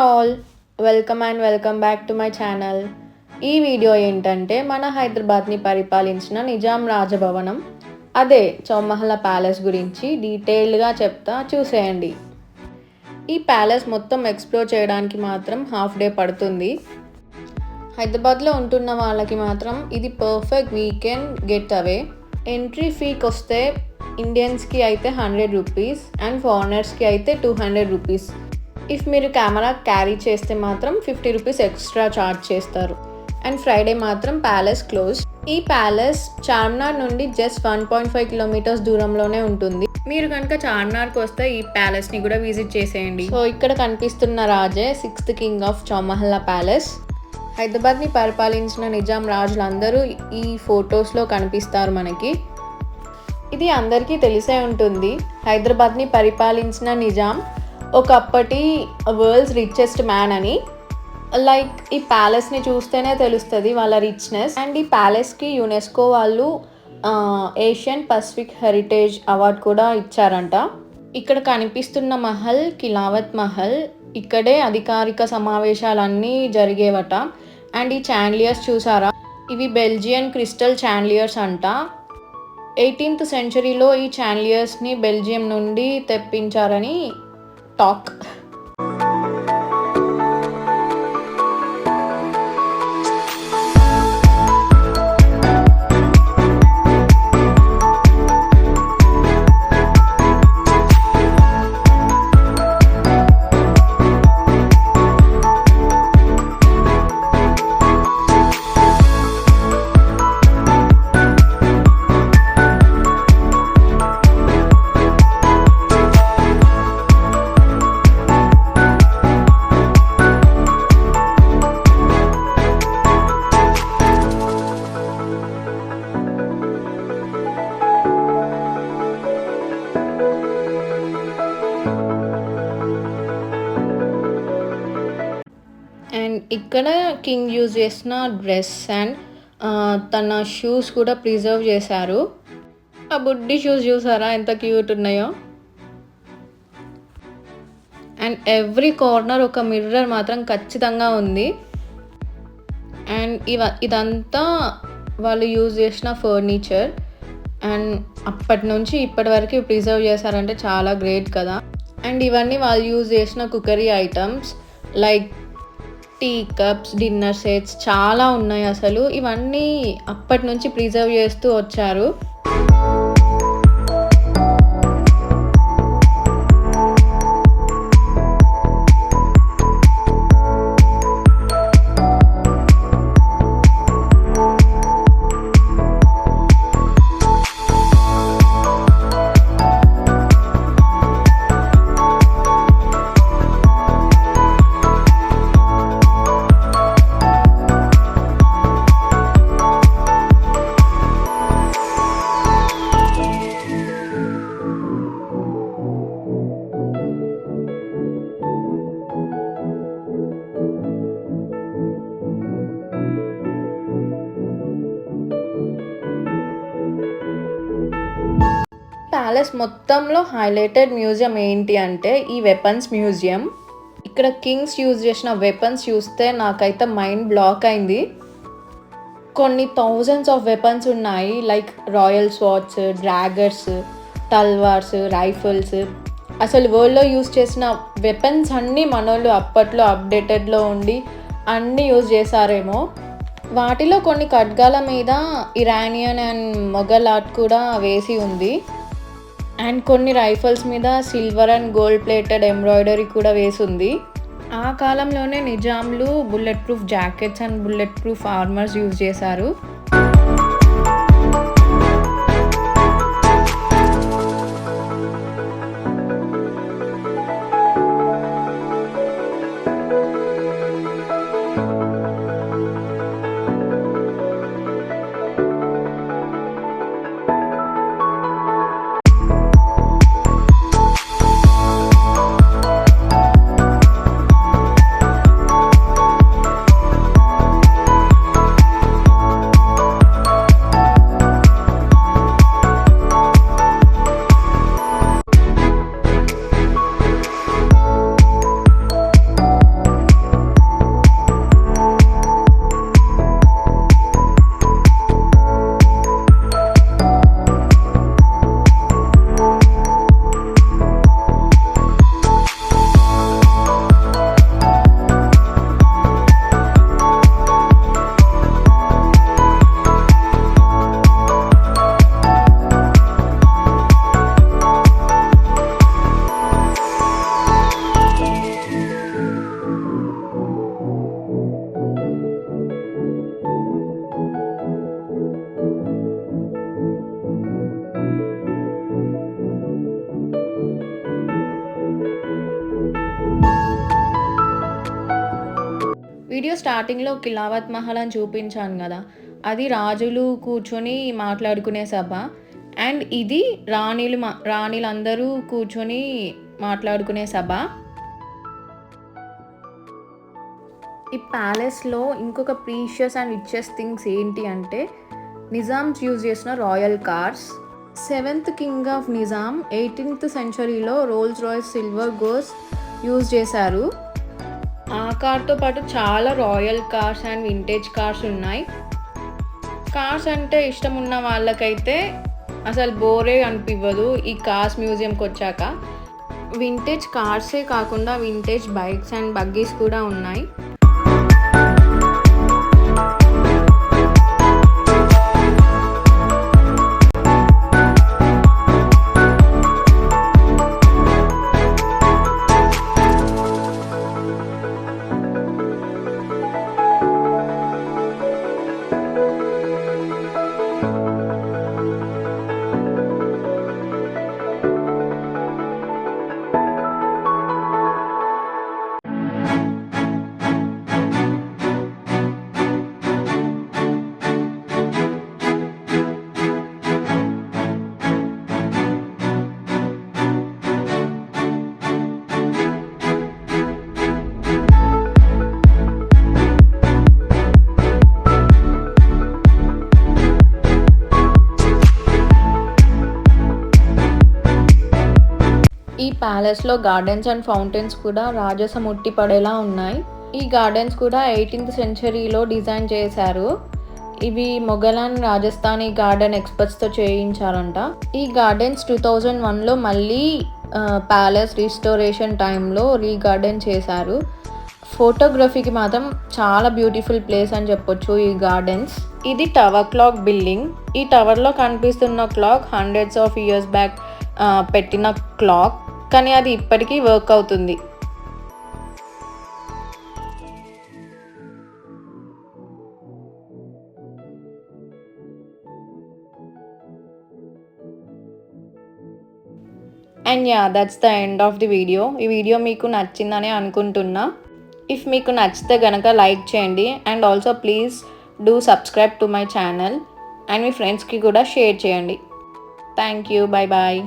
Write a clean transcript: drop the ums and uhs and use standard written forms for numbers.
All, welcome back to my channel. ఈ video ఏంటంటే మన హైదరాబాద్ని పరిపాలించిన నిజాం రాజభవనం, అదే చౌమహల్లా ప్యాలెస్ గురించి డీటెయిల్డ్గా చెప్తా, చూసేయండి. ఈ ప్యాలెస్ మొత్తం ఎక్స్ప్లోర్ చేయడానికి మాత్రం హాఫ్ డే పడుతుంది. హైదరాబాద్లో ఉంటున్న వాళ్ళకి మాత్రం ఇది perfect weekend get away. Entry ఫీకి వస్తే ఇండియన్స్కి అయితే 100 రూపీస్ అండ్ ఫారినర్స్కి అయితే 200 రూపీస్. ఇఫ్ మీరు కెమెరా క్యారీ చేస్తే మాత్రం 50 రూపీస్ ఎక్స్ట్రా ఛార్జ్ చేస్తారు. అండ్ ఫ్రైడే మాత్రం ప్యాలెస్ క్లోజ్. ఈ ప్యాలెస్ చార్మినార్ నుండి జస్ట్ 1.5 కిలోమీటర్స్ దూరంలోనే ఉంటుంది. మీరు కనుక చార్మినార్కి వస్తే ఈ ప్యాలెస్ని కూడా విజిట్ చేసేయండి. సో ఇక్కడ కనిపిస్తున్న రాజే 6th king of Chowmahalla palace. హైదరాబాద్ని పరిపాలించిన నిజాం రాజులందరూ ఈ ఫొటోస్లో కనిపిస్తారు మనకి. ఇది అందరికీ తెలిసే ఉంటుంది. హైదరాబాద్ని పరిపాలించిన నిజాం ఒకప్పటి వరల్డ్స్ రిచెస్ట్ మ్యాన్ అని. లైక్ ఈ ప్యాలెస్ని చూస్తేనే తెలుస్తుంది వాళ్ళ రిచ్నెస్. అండ్ ఈ ప్యాలెస్కి యునెస్కో వాళ్ళు ఏషియన్ పసిఫిక్ హెరిటేజ్ అవార్డు కూడా ఇచ్చారంట. ఇక్కడ కనిపిస్తున్న మహల్ కిలావత్ మహల్. ఇక్కడే అధికారిక సమావేశాలన్నీ జరిగేవట. అండ్ ఈ చాండ్లియర్స్ చూసారా, ఇవి బెల్జియన్ క్రిస్టల్ చాండ్లియర్స్ అంట. 18th సెంచరీలో ఈ చాండ్లియర్స్ని బెల్జియం నుండి తెప్పించారని టాక్. అండ్ ఇక్కడ కింగ్ యూజ్ చేసిన డ్రెస్ అండ్ తన షూస్ కూడా ప్రిజర్వ్ చేశారు. ఆ బుడ్డి షూస్ చూసారా ఎంత క్యూట్ ఉన్నాయో. అండ్ ఎవ్రీ కార్నర్ ఒక మిర్రర్ మాత్రం ఖచ్చితంగా ఉంది. అండ్ ఇదంతా వాళ్ళు యూజ్ చేసిన ఫర్నిచర్. అండ్ అప్పటి నుంచి ఇప్పటి వరకు ప్రిజర్వ్ చేశారంటే చాలా గ్రేట్ కదా. అండ్ ఇవన్నీ వాళ్ళు యూజ్ చేసిన cookery items like tea cups, dinner sets చాలా ఉన్నాయి. అసలు ఇవన్నీ అప్పటి నుంచి ప్రిజర్వ్ చేస్తూ వచ్చారు. ప్యాలెస్ మొత్తంలో హైలైటెడ్ మ్యూజియం ఏంటి అంటే ఈ వెపన్స్ మ్యూజియం. ఇక్కడ కింగ్స్ యూజ్ చేసిన వెపన్స్ చూస్తే నాకైతే మైండ్ బ్లాక్ అయింది. కొన్ని థౌజండ్స్ ఆఫ్ వెపన్స్ ఉన్నాయి. Like royal swords, daggers, talwars, rifles. అసలు వరల్డ్లో యూజ్ చేసిన వెపన్స్ అన్నీ మనోళ్ళు అప్పట్లో అప్డేటెడ్లో ఉండి అన్నీ యూజ్ చేశారేమో. వాటిలో కొన్ని ఖడ్గాల మీద ఇరానియన్ అండ్ మొఘల్ ఆర్ట్ కూడా వేసి ఉంది. అండ్ కొన్ని రైఫల్స్ మీద silver and gold plated embroidery కూడా వేసింది. ఆ కాలంలోనే నిజాంలు bullet proof jackets and bullet proof armours use చేశారు. వీడియో స్టార్టింగ్లో కిలావత్ మహల్ అని చూపించాను కదా, అది రాజులు కూర్చొని మాట్లాడుకునే సభ. అండ్ ఇది రాణిలందరూ కూర్చొని మాట్లాడుకునే సభ. ఈ ప్యాలెస్లో ఇంకొక ప్రీషియస్ అండ్ రిచెస్ట్ థింగ్స్ ఏంటి అంటే నిజామ్స్ యూజ్ చేసిన royal cars. 7th king of Nizam 18th సెంచరీలో రోల్స్ రాయ్స్ సిల్వర్ గోస్ యూజ్ చేశారు. ఆ కార్తో పాటు చాలా royal cars and vintage cars ఉన్నాయి. కార్స్ అంటే ఇష్టం ఉన్న వాళ్ళకైతే అసలు బోరే అనిపివ్వదు ఈ కార్స్ మ్యూజియంకి వచ్చాక. వింటేజ్ కార్సే కాకుండా వింటేజ్ బైక్స్ అండ్ బగ్గీస్ కూడా ఉన్నాయి. ఈ ప్యాలెస్లో గార్డెన్స్ అండ్ ఫౌంటైన్స్ కూడా రాజసం ఉట్టి పడేలా ఉన్నాయి. ఈ గార్డెన్స్ కూడా 18th సెంచరీలో డిజైన్ చేశారు. ఇవి మొఘలాన్ రాజస్థానీ గార్డెన్ ఎక్స్పర్ట్స్తో చేయించారంట. ఈ గార్డెన్స్ 2001లో మళ్ళీ ప్యాలెస్ రిస్టోరేషన్ టైంలో రీగార్డెన్ చేశారు. ఫోటోగ్రఫీకి మాత్రం చాలా బ్యూటిఫుల్ ప్లేస్ అని చెప్పొచ్చు ఈ గార్డెన్స్. ఇది టవర్ క్లాక్ బిల్డింగ్. ఈ టవర్లో కనిపిస్తున్న clock hundreds of years back పెట్టిన క్లాక్, కానీ అది ఇప్పటికీ వర్క్ అవుతుంది. And that's the end of the video. ఈ వీడియో మీకు నచ్చిందని అనుకుంటున్నా. ఇఫ్ మీకు నచ్చితే కనుక లైక్ చేయండి and also please do subscribe to my channel and మీ ఫ్రెండ్స్కి కూడా షేర్ చేయండి. Thank you. Bye bye.